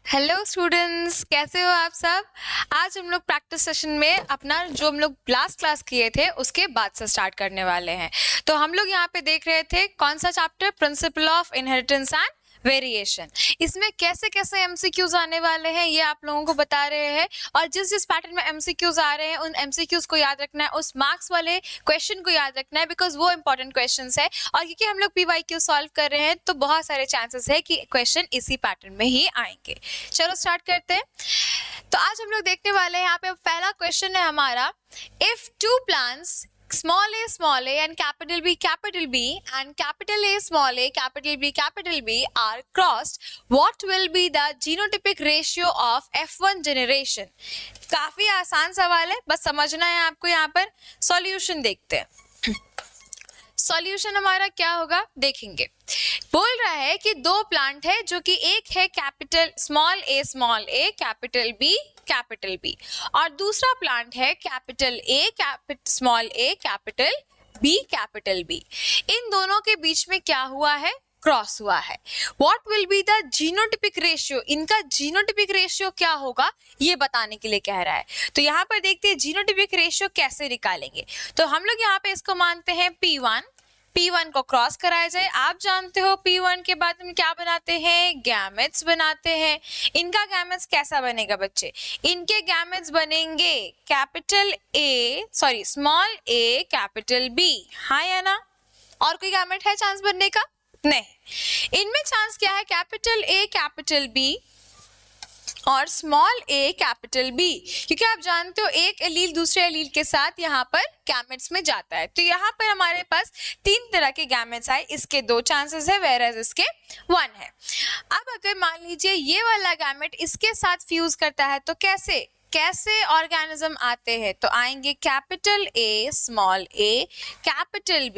Hello students, कैसे हो आप सब। आज हम लोग प्रैक्टिस सेशन में अपना जो हम लोग लास्ट क्लास किए थे उसके बाद से स्टार्ट करने वाले हैं। तो हम लोग यहाँ पे देख रहे थे कौन सा chapter, principle of inheritance and variation. इसमें कैसे कैसे एमसीक्यूज आने वाले हैं ये आप लोगों को बता रहे हैं, और जिस जिस पैटर्न में एमसीक्यूज आ रहे हैं उन एमसीक्यूज को याद रखना है, उस मार्क्स वाले क्वेश्चन को याद रखना है, बिकॉज वो इंपॉर्टेंट क्वेश्चंस है। और क्योंकि हम लोग पीवाईक्यू सॉल्व कर रहे हैं तो बहुत सारे चांसेस है कि क्वेश्चन इसी पैटर्न में ही आएंगे। चलो स्टार्ट करते हैं। तो आज हम लोग देखने वाले हैं, यहाँ पे पहला क्वेश्चन है हमारा, if two plants small a and capital B and capital A small a capital B are crossed, what will be the genotypic ratio of F1 generation? काफी आसान सवाल है, बस समझना है आपको। यहाँ पर सॉल्यूशन देखते हैं। सॉल्यूशन हमारा क्या होगा देखेंगे। बोल रहा है कि दो प्लांट है, जो कि एक है capital small a capital B और दूसरा प्लांट है capital A small a capital B। इन दोनों के बीच में क्या हुआ है, क्रॉस हुआ है। What will be the genotypic ratio? इनका जीनोटिपिक रेशियो क्या होगा ये बताने के लिए कह रहा है। तो यहाँ पर देखते हैं जीनोटिपिक रेशियो कैसे निकालेंगे। तो हम लोग यहाँ पे इसको मानते हैं P1 को क्रॉस कराया जाए। आप जानते हो P1 के बाद हम क्या बनाते हैं, गैमेट्स बनाते हैं। इनका गैमेट्स कैसा बनेगा बच्चे, इनके गैमेट्स बनेंगे स्मॉल a कैपिटल B, हाँ या ना। और कोई गैमेट है चांस बनने का? नहीं। इनमें चांस क्या है, कैपिटल A कैपिटल B और स्मॉल a कैपिटल B, क्योंकि आप जानते हो एक एलील दूसरे एलील के साथ यहाँ पर गैमेट्स में जाता है। तो यहाँ पर हमारे पास तीन तरह के गैमेट्स आए, इसके दो चांसेस है वेरएज इसके वन है। अब अगर मान लीजिए ये वाला गैमेट इसके साथ फ्यूज करता है तो कैसे ऑर्गेनिज्म आते हैं, तो आएंगे capital A small a capital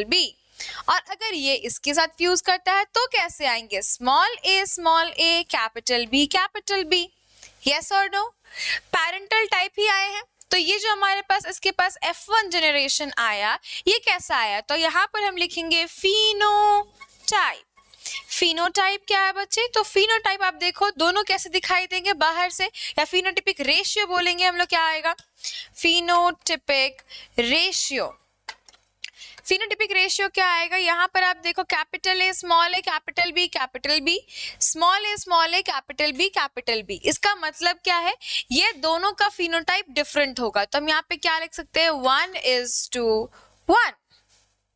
B। और अगर ये इसके साथ फ्यूज करता है तो कैसे आएंगे, small a capital B। Yes और नो, पैरेंटल टाइप ही आए हैं। तो ये जो हमारे पास इसके पास F1 जनरेशन आया, ये कैसा आया, तो यहाँ पर हम लिखेंगे फिनोटाइप। फिनोटाइप क्या है बच्चे, तो फिनोटाइप आप देखो दोनों कैसे दिखाई देंगे बाहर से, या फिनोटिपिक रेशियो बोलेंगे हम लोग, क्या आएगा फिनोटिपिक रेशियो। फिनोटिपिक रेशियो क्या आएगा, यहाँ पर आप देखो capital A small a capital B small a capital B। इसका मतलब क्या है, ये दोनों का फिनोटाइप डिफरेंट होगा। तो हम यहाँ पे क्या लिख सकते हैं, 1:1।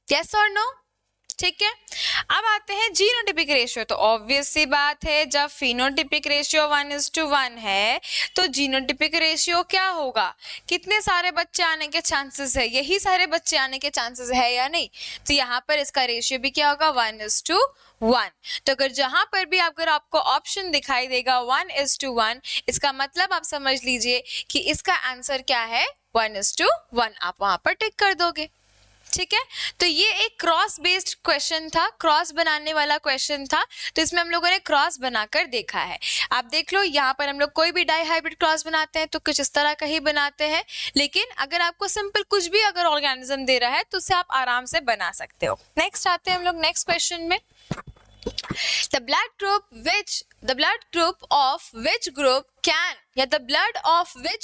यस और नो, ठीक है। अब आते हैं जीनोटिपिक रेशियो। तो ऑब्वियस सी बात है, जब फिनोटिपिक रेशियो 1:1 है तो जीनोटिपिक रेशियो क्या होगा, कितने सारे बच्चे आने के चांसेस है, यही सारे बच्चे आने के चांसेस है या नहीं। तो यहाँ पर इसका रेशियो भी क्या होगा, 1:1। तो अगर जहां पर भी अगर आपको ऑप्शन दिखाई देगा 1:1, इसका मतलब आप समझ लीजिए कि इसका आंसर क्या है, 1:1। आप वहां पर टिक कर दोगे, ठीक है। तो ये एक क्रॉस बेस्ड क्वेश्चन था, क्रॉस बनाने वाला क्वेश्चन था। तो इसमें हम लोगों ने क्रॉस बनाकर देखा है। आप देख लो यहाँ पर हम लोग कोई भी डाई हाइब्रिड क्रॉस बनाते हैं तो कुछ इस तरह का ही बनाते हैं, लेकिन अगर आपको सिंपल कुछ भी अगर ऑर्गेनिज्म दे रहा है तो उसे आप आराम से बना सकते हो। नेक्स्ट आते हैं हम लोग नेक्स्ट क्वेश्चन में। The blood group of which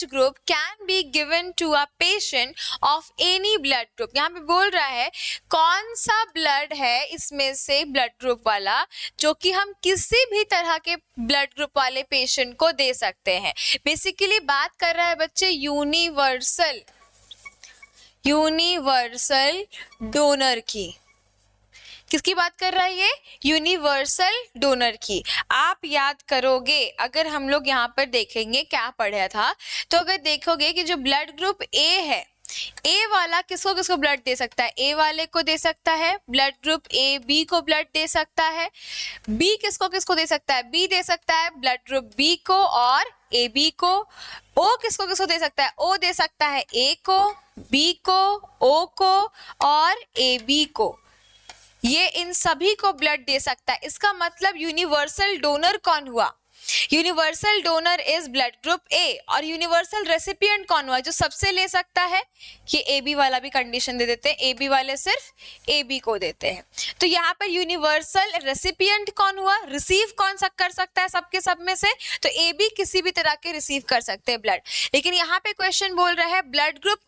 group can be given to a patient of any blood group? यहाँ पे बोल रहा है कौन सा ब्लड है इसमें से ब्लड ग्रुप वाला जो कि हम किसी भी तरह के ब्लड ग्रुप वाले पेशेंट को दे सकते हैं। बेसिकली बात कर रहा है बच्चे यूनिवर्सल डोनर की। किसकी बात कर रहा है ये, यूनिवर्सल डोनर की। आप याद करोगे, अगर हम लोग यहाँ पर देखेंगे क्या पढ़ा था, तो अगर देखोगे कि जो ब्लड ग्रुप ए है, ए वाला किसको किसको ब्लड दे सकता है, ए वाले को दे सकता है, ब्लड ग्रुप ए बी को ब्लड दे सकता है। बी किसको किसको दे सकता है, बी दे सकता है ब्लड ग्रुप बी को और ए बी को। ओ किसको किसको दे सकता है, ओ दे सकता है ए को, बी को, ओ को और ए बी को। ये इन सभी को ब्लड दे सकता है। इसका मतलब यूनिवर्सल डोनर कौन हुआ, universal donor is blood group A, और यूनिवर्सल रेसिपिएंट कौन हुआ, जो सबसे ले सकता है, ये ए बी वाला भी कंडीशन दे देते हैं, ए बी वाले सिर्फ ए बी को देते हैं। तो यहाँ पर यूनिवर्सल रेसिपिएंट कौन हुआ, रिसीव कौन सा कर सकता है सबके सब में से, तो ए बी किसी भी तरह के रिसीव कर सकते हैं ब्लड। लेकिन यहाँ पे क्वेश्चन बोल रहा है blood group,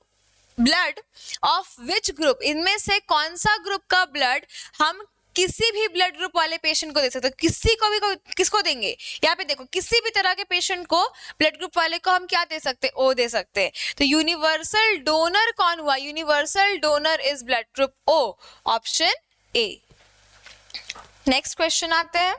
blood of which group, इनमें से कौन सा ग्रुप का ब्लड हम किसी भी ब्लड ग्रुप वाले पेशेंट को दे सकते हैं। किसी को भी किसको देंगे, यहाँ पे देखो किसी भी तरह के पेशेंट को ब्लड ग्रुप वाले को हम क्या दे सकते हैं, ओ दे सकते हैं। तो यूनिवर्सल डोनर कौन हुआ, universal donor is blood group O, option A. Next question आते हैं,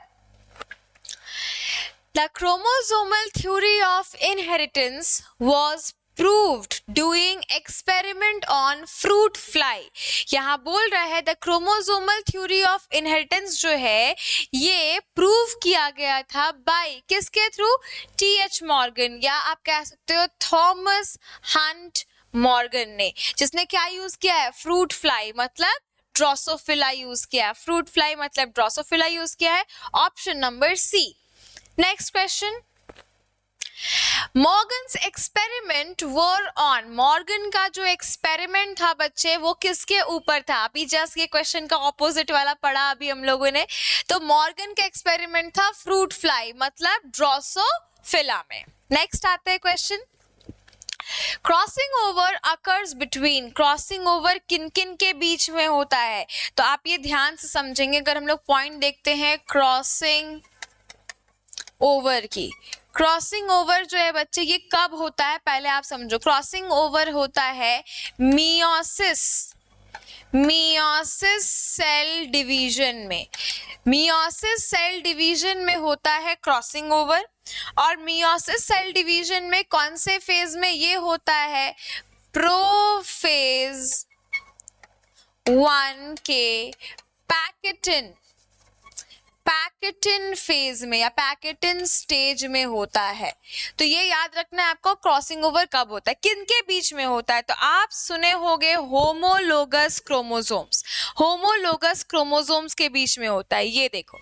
the chromosomal theory of inheritance was proved doing experiment on fruit fly। यहाँ बोल रहा है the chromosomal theory of inheritance जो है ये प्रूव किया गया था बाय किसके थ्रू, टी.एच. मॉर्गन, या आप कह सकते हो थॉमस हंट मॉर्गन ने, जिसने क्या यूज किया है, फ्रूट फ्लाई मतलब ड्रोसोफिला यूज किया है, फ्रूट फ्लाई मतलब ड्रोसोफिला यूज किया है, option number C. Next question, Morgan's experiment were on, Morgan का जो एक्सपेरिमेंट था बच्चे वो किसके ऊपर था, अभी जस्ट ये क्वेश्चन का ऑपोजिट वाला पढ़ा अभी हम लोगों ने। तो मॉर्गन का एक्सपेरिमेंट था फ्रूट फ्लाई मतलब ड्रोसोफिला में। नेक्स्ट आते हैं question, crossing over occurs between, crossing over किन किन के बीच में होता है, तो आप ये ध्यान से समझेंगे। अगर हम लोग पॉइंट देखते हैं क्रॉसिंग ओवर की, क्रॉसिंग ओवर जो है बच्चे ये कब होता है, पहले आप समझो। क्रॉसिंग ओवर होता है मियोसिस, मियोसिस सेल डिवीजन में, मियोसिस सेल डिवीजन में होता है क्रॉसिंग ओवर। और मियोसिस सेल डिवीजन में कौन से फेज में ये होता है, प्रोफेज 1 के पैकेटिन, पैकेटिन फेज में या पैकेटिन स्टेज में होता है। तो ये याद रखना है आपको, क्रॉसिंग ओवर कब होता है, किन के बीच में होता है। तो आप सुने होंगे होमोलोगस क्रोमोसोम्स, होमोलोगस क्रोमोसोम्स के बीच में होता है। ये देखो,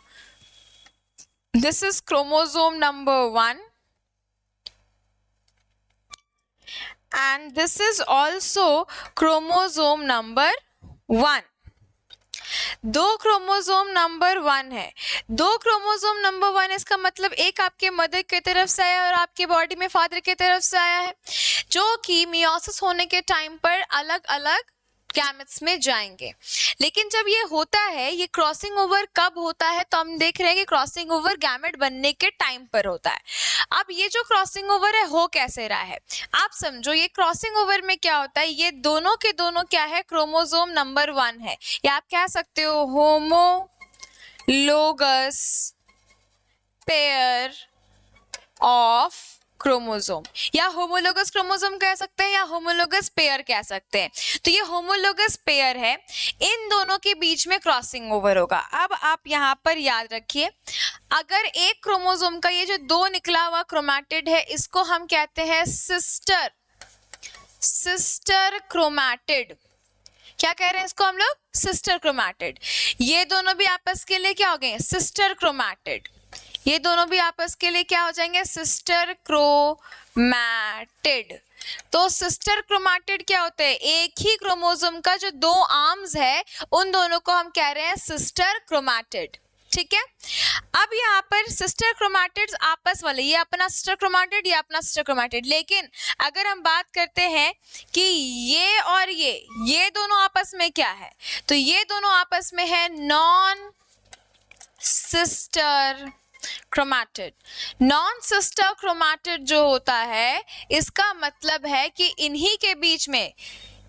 this is chromosome number 1 and this is also chromosome number 1। दो क्रोमोसोम नंबर 1 है, दो क्रोमोसोम नंबर 1, इसका मतलब एक आपके मदर की तरफ से आया और आपके बॉडी में फादर की तरफ से आया है, जो कि मियोसिस होने के टाइम पर अलग अलग गैमेट्स में जाएंगे। लेकिन जब ये होता है, ये क्रॉसिंग ओवर कब होता है, तो हम देख रहे हैं कि क्रॉसिंग ओवर गैमेट बनने के टाइम पर होता है। अब ये जो क्रॉसिंग ओवर है हो कैसे रहा है, आप समझो। ये क्रॉसिंग ओवर में क्या होता है, ये दोनों के दोनों क्या है, क्रोमोसोम नंबर 1 है, या आप कह सकते हो होमोलोगस पेयर ऑफ क्रोमोसोम, या होमोलोगस क्रोमोसोम कह सकते हैं या होमोलोगस पेयर कह सकते हैं। तो ये होमोलोगस पेयर है, इन दोनों के बीच में क्रॉसिंग ओवर होगा। अब आप यहाँ पर याद रखिए, अगर एक क्रोमोसोम का ये जो 2 निकला हुआ क्रोमैटिड है, इसको हम कहते हैं सिस्टर, सिस्टर क्रोमैटिड। क्या कह रहे हैं इसको हम लोग, सिस्टर क्रोमैटिड। ये दोनों भी आपस के लिए क्या हो गए, सिस्टर क्रोमैटिड। ये दोनों भी आपस के लिए क्या हो जाएंगे, सिस्टर क्रोमैटिड। तो सिस्टर क्रोमैटिड क्या होते हैं, एक ही क्रोमोसोम का जो 2 आर्म्स है उन दोनों को हम कह रहे हैं सिस्टर क्रोमैटिड। ठीक है, अब यहाँ पर सिस्टर क्रोमैटिड्स आपस वाले, ये अपना सिस्टर क्रोमैटिड, ये अपना सिस्टर क्रोमैटिड। लेकिन अगर हम बात करते हैं कि ये और ये दोनों आपस में क्या है, तो ये दोनों आपस में है non sister chromatid. Non sister chromatid जो होता है, इसका मतलब है कि इन्हीं के बीच में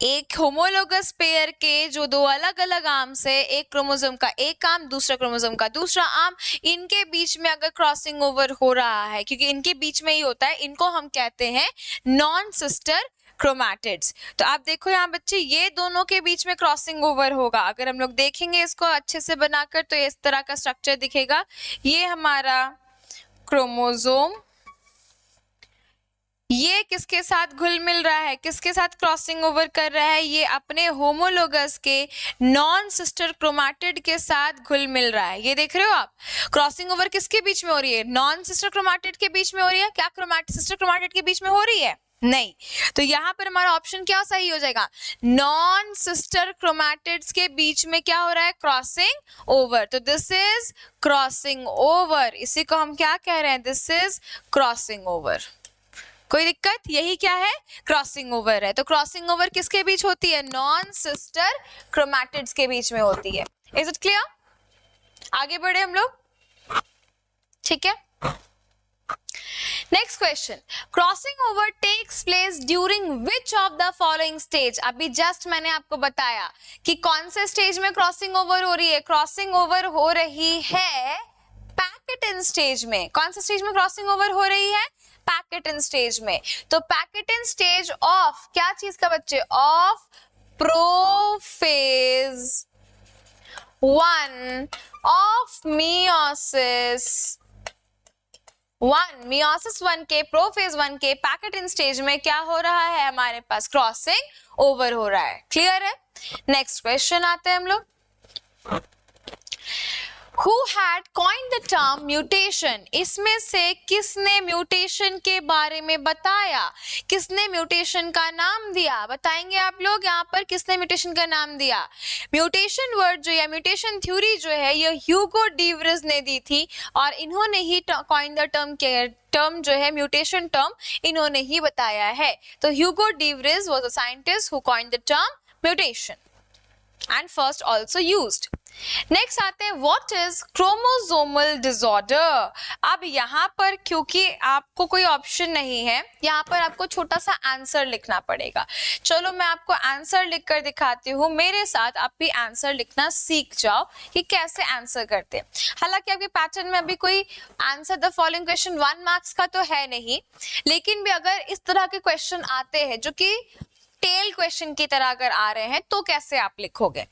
एक होमोलोगस पेयर के जो 2 अलग अलग आर्म्स है, एक क्रोमोसोम का एक आर्म, दूसरा क्रोमोसोम का दूसरा आर्म, इनके बीच में अगर क्रॉसिंग ओवर हो रहा है, क्योंकि इनके बीच में ही होता है, इनको हम कहते हैं नॉन सिस्टर क्रोमैटिड्स। तो आप देखो यहाँ बच्चे, ये दोनों के बीच में क्रॉसिंग ओवर होगा। अगर हम लोग देखेंगे इसको अच्छे से बनाकर, तो इस तरह का स्ट्रक्चर दिखेगा। ये हमारा क्रोमोसोम ये किसके साथ घुल मिल रहा है, किसके साथ क्रॉसिंग ओवर कर रहा है, ये अपने होमोलोगस के नॉन सिस्टर क्रोमैटिड के साथ घुल मिल रहा है। ये देख रहे हो आप, क्रॉसिंग ओवर किसके बीच में हो रही है, नॉन सिस्टर क्रोमैटिड के बीच में हो रही है, क्या सिस्टर क्रोमैटिड के बीच में हो रही है, नहीं। तो यहाँ पर हमारा ऑप्शन क्या सही हो जाएगा, नॉन सिस्टर क्रोमैटिड्स के बीच में क्या हो रहा है, क्रॉसिंग ओवर। तो दिस इज क्रॉसिंग ओवर, इसी को हम क्या कह रहे हैं, दिस इज क्रॉसिंग ओवर। कोई दिक्कत, यही क्या है, क्रॉसिंग ओवर है। तो क्रॉसिंग ओवर किसके बीच होती है, नॉन सिस्टर क्रोमैटिड्स के बीच में होती है। इज इट क्लियर, आगे बढ़े हम लोग, ठीक है। Next question, crossing over takes place during which of the following stage. अभी जस्ट मैंने आपको बताया कि कौन से स्टेज में क्रॉसिंग ओवर हो रही है, क्रॉसिंग ओवर हो रही है पैकेटिन स्टेज में। कौन से स्टेज में क्रॉसिंग ओवर हो रही है, पैकेटिन स्टेज में। तो पैकेटिन स्टेज ऑफ क्या चीज का बच्चे, of prophase 1 of meiosis 1, meiosis 1 के, प्रोफेज 1 के पैकेटिन स्टेज में क्या हो रहा है, हमारे पास क्रॉसिंग ओवर हो रहा है। क्लियर है। नेक्स्ट क्वेश्चन आते हैं हम लोग, Who had coined the term mutation? इसमें से किसने म्यूटेशन के बारे में बताया, किसने म्यूटेशन का नाम दिया, बताएंगे आप लोग। यहाँ पर किसने म्यूटेशन का नाम दिया, म्यूटेशन वर्ड जो है, म्यूटेशन थ्योरी जो है, ये ह्यूगो डीवरिज ने दी थी और इन्होंने ही कॉइन द टर्म जो है म्यूटेशन टर्म इन्होंने ही बताया है। तो Hugo de Vries was a scientist who coined the term mutation and first also used. Next आते हैं, व्हाट इज क्रोमोसोमल डिसऑर्डर। अब यहाँ पर क्योंकि आपको कोई ऑप्शन नहीं है, यहाँ पर आपको छोटा सा आंसर लिखना पड़ेगा। चलो मैं आपको आंसर लिख कर दिखाती हूँ, मेरे साथ आप भी आंसर लिखना सीख जाओ कि कैसे आंसर करते हैं। हालांकि आपके पैटर्न में अभी कोई answer the following question 1 marks का तो है नहीं, लेकिन भी अगर इस तरह के क्वेश्चन आते हैं जो कि टेल क्वेश्चन की तरह अगर आ रहे हैं तो कैसे आप लिखोगे।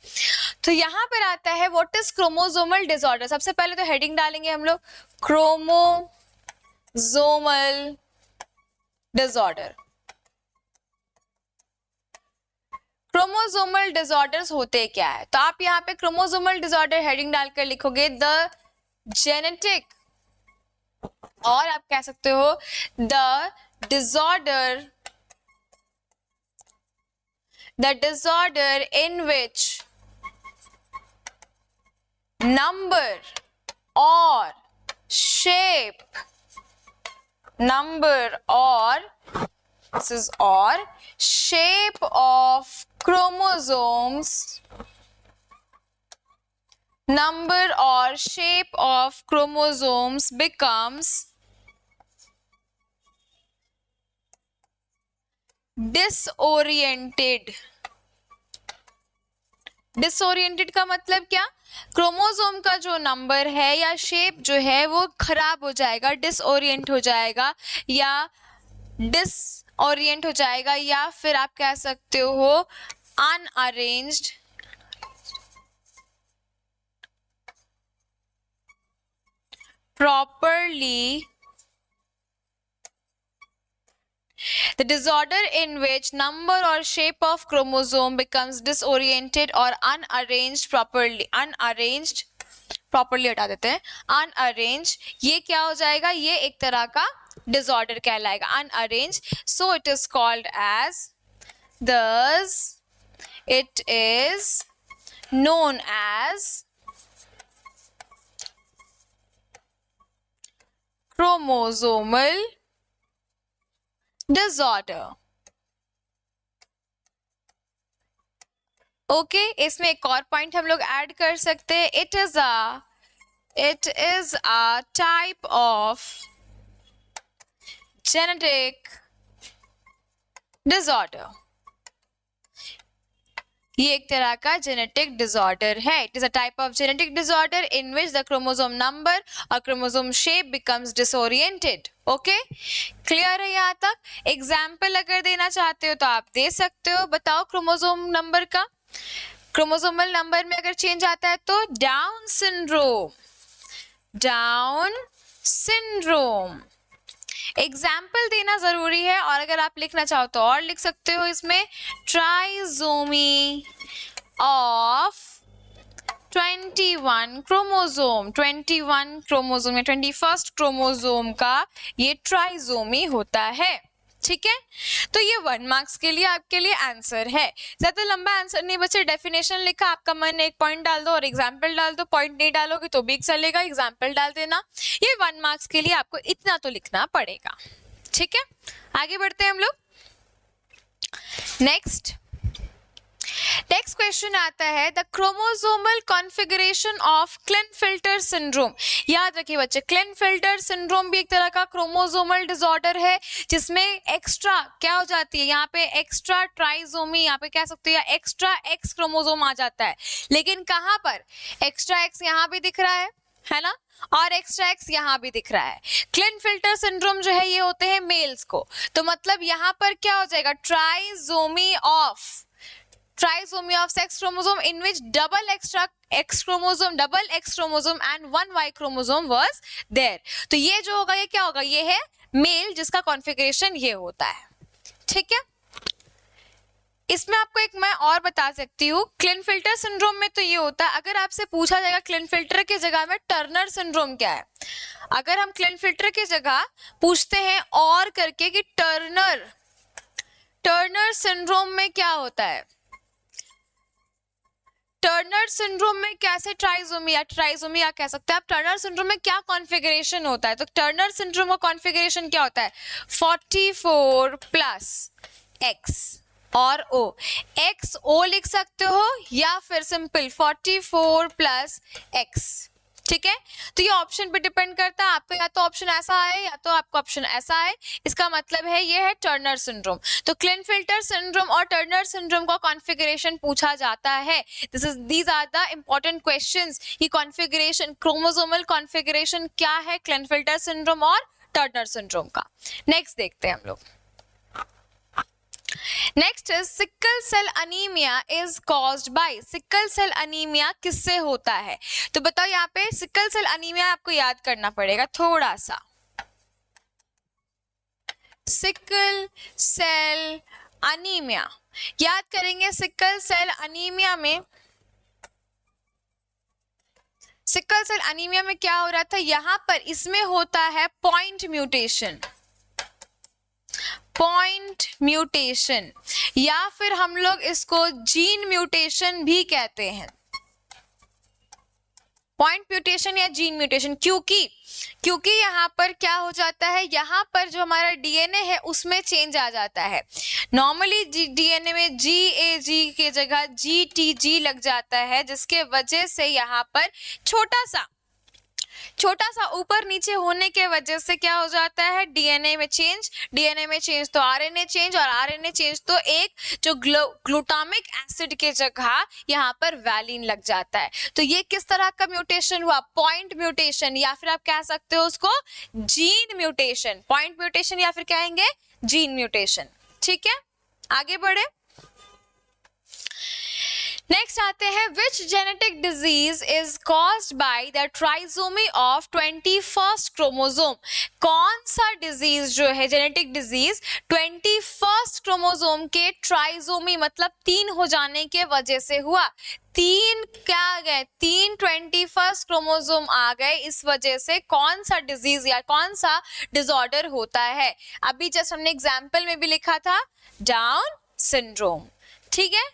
तो यहां पर आता है व्हाट इज क्रोमोसोमल डिसऑर्डर। सबसे पहले तो हेडिंग डालेंगे हम लोग, क्रोमोसोमल डिसऑर्डर। क्रोमोसोमल डिसऑर्डर्स होते क्या है, तो आप यहाँ पे क्रोमोसोमल डिसऑर्डर हेडिंग डालकर लिखोगे द जेनेटिक, और आप कह सकते हो the disorder, the disorder in which number or shape, number or, this is or, shape of chromosomes, number or shape of chromosomes becomes disoriented. Disoriented का मतलब क्या, क्रोमोसोम का जो नंबर है या शेप जो है वो खराब हो जाएगा, डिसओरिएंट हो जाएगा या डिसओरिएंट हो जाएगा, या फिर आप कह सकते हो अनअरेंज्ड, properly. The disorder in which number or shape of chromosome becomes disoriented or unarranged properly, unarranged, properly हटा देते हैं, unarranged, ये क्या हो जाएगा, ये एक तरह का disorder कहलाएगा, unarranged, so it is called as, thus it is known as chromosomal disorder. Okay, इसमें एक और पॉइंट हम लोग ऐड कर सकते हैं, it is a type of genetic disorder. ये एक तरह का जेनेटिक डिसऑर्डर है। It is a type of genetic disorder in which the chromosome number और chromosome shape becomes disoriented. Okay, clear है यहाँ तक। एग्जाम्पल अगर देना चाहते हो तो आप दे सकते हो, बताओ क्रोमोसोम नंबर का, क्रोमोसोमल नंबर में अगर चेंज आता है तो down syndrome, down syndrome. Example देना जरूरी है, और अगर आप लिखना चाहो तो और लिख सकते हो इसमें, ट्राइजोमी ऑफ 21 क्रोमोसोम, 21 क्रोमोसोम या 21st क्रोमोसोम का ये ट्राइजोमी होता है। ठीक है, तो ये 1 मार्क्स के लिए आपके लिए आंसर है। ज्यादा लंबा आंसर नहीं बच्चे, डेफिनेशन लिखा, आपका मन एक पॉइंट डाल दो और एग्जाम्पल डाल दो, पॉइंट नहीं डालोगे तो भी चलेगा, एग्जाम्पल डाल देना। ये 1 मार्क्स के लिए आपको इतना तो लिखना पड़ेगा। ठीक है, आगे बढ़ते हैं हम लोग। नेक्स्ट क्वेश्चन आता है, the chromosomal configuration of Klinefelter syndrome. याद रखिए बच्चे, क्लिनफिल्टर सिंड्रोम भी एक तरह का क्रोमोसोमल डिसऑर्डर है, जिसमें एक्स्ट्रा क्या हो जाती है, यहाँ पे एक्स्ट्रा ट्राइजोमी, यहाँ पे कह सकते हो, या एक्स्ट्रा एक्स क्रोमोसोम आ जाता है। लेकिन कहाँ पर एक्स्ट्रा एक्स यहाँ भी दिख रहा है ना, और एक्स्ट्रा एक्स यहाँ भी दिख रहा है। क्लिनफिल्टर सिंड्रोम जो है ये होते हैं मेल्स को, तो मतलब यहाँ पर क्या हो जाएगा, trisomy of sex chromosome in which double X chromosome and 1 Y chromosome was there। तो ये जो होगा ये क्या होगा, ये है मेल जिसका कॉन्फ़िगरेशन ये होता है। ठीक है, इसमें आपको एक मैं और बता सकती हूँ, क्लिनफिल्टर सिंड्रोम में तो ये होता है, अगर आपसे पूछा जाएगा क्लिनफिल्टर की जगह में टर्नर सिंड्रोम क्या है, अगर हम क्लिनफिल्टर की जगह पूछते हैं और करके कि टर्नर सिंड्रोम में क्या होता है, टर्नर सिंड्रोम में कैसे ट्राइजोमी या कह सकते हैं आप, टर्नर सिंड्रोम में क्या कॉन्फ़िगरेशन होता है, तो टर्नर सिंड्रोम का कॉन्फ़िगरेशन क्या होता है, 44 प्लस एक्स और ओ, एक्स ओ लिख सकते हो या फिर सिंपल 44 प्लस एक्स। ठीक है, तो ये ऑप्शन पे डिपेंड करता है, आपको या तो ऑप्शन ऐसा आए या तो आपको ऑप्शन ऐसा आए, इसका मतलब है ये है टर्नर सिंड्रोम। तो क्लिनफिल्टर सिंड्रोम और टर्नर सिंड्रोम का कॉन्फ़िगरेशन पूछा जाता है। These are the important questions, ये कॉन्फ़िगरेशन, क्रोमोसोमल कॉन्फ़िगरेशन क्या है क्लिनफिल्टर सिंड्रोम और टर्नर सिंड्रोम का। नेक्स्ट देखते हैं हम लोग। Next is sickle cell anaemia is caused by, sickle cell anaemia किससे होता है, तो बताओ यहाँ पे सिकल सेल अनीमिया आपको याद करना पड़ेगा थोड़ा सा। सिकल सेल अनीमिया याद करेंगे, सिकल सेल अनीमिया में क्या हो रहा था, यहाँ पर इसमें होता है पॉइंट म्यूटेशन या फिर हम लोग इसको जीन म्यूटेशन भी कहते हैं, पॉइंट म्यूटेशन या जीन म्यूटेशन, क्योंकि यहाँ पर क्या हो जाता है, यहाँ पर जो हमारा डीएनए है उसमें चेंज आ जाता है। नॉर्मली डीएनए में GAG के जगह GTG लग जाता है, जिसके वजह से यहाँ पर छोटा सा ऊपर नीचे होने के वजह से क्या हो जाता है, डीएनए में चेंज तो आरएनए चेंज, और आरएनए चेंज तो एक जो ग्लूटामिक एसिड के जगह यहाँ पर वैलिन लग जाता है। तो ये किस तरह का म्यूटेशन हुआ, पॉइंट म्यूटेशन, या फिर आप कह सकते हो उसको जीन म्यूटेशन, पॉइंट म्यूटेशन या फिर कहेंगे जीन म्यूटेशन। ठीक है, आगे बढ़े। नेक्स्ट आते हैं, which genetic disease is caused by the trisomy of 21st chromosome, कौन सा डिजीज जो है जेनेटिक डिजीज 21st क्रोमोसोम के ट्राइजोमी मतलब 3 हो जाने के वजह से हुआ। 3 क्या आ गए, 3 21st क्रोमोसोम आ गए, इस वजह से कौन सा डिजीज या कौन सा डिसऑर्डर होता है। अभी जस्ट हमने एग्जाम्पल में भी लिखा था डाउन सिंड्रोम। ठीक है,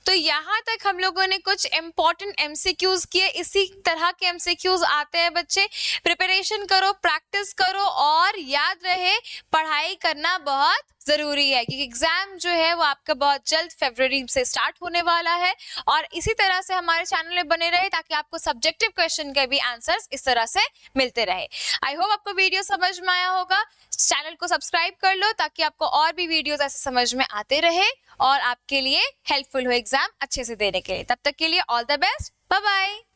तो यहाँ तक हम लोगों ने कुछ इंपॉर्टेंट एमसीक्यूज किए, इसी तरह के एमसीक्यूज आते हैं बच्चे, प्रिपरेशन करो, प्रैक्टिस करो, और याद रहे पढ़ाई करना बहुत जरूरी है, क्योंकि एग्जाम जो है वो आपका बहुत जल्द फरवरी से स्टार्ट होने वाला है। और इसी तरह से हमारे चैनल में बने रहे ताकि आपको सब्जेक्टिव क्वेश्चन के भी आंसर्स इस तरह से मिलते रहे। आई होप आपको वीडियो समझ में आया होगा। चैनल को सब्सक्राइब कर लो ताकि आपको और भी वीडियोस ऐसे समझ में आते रहे और आपके लिए हेल्पफुल हो एग्जाम अच्छे से देने के लिए। तब तक के लिए all the best, bye bye.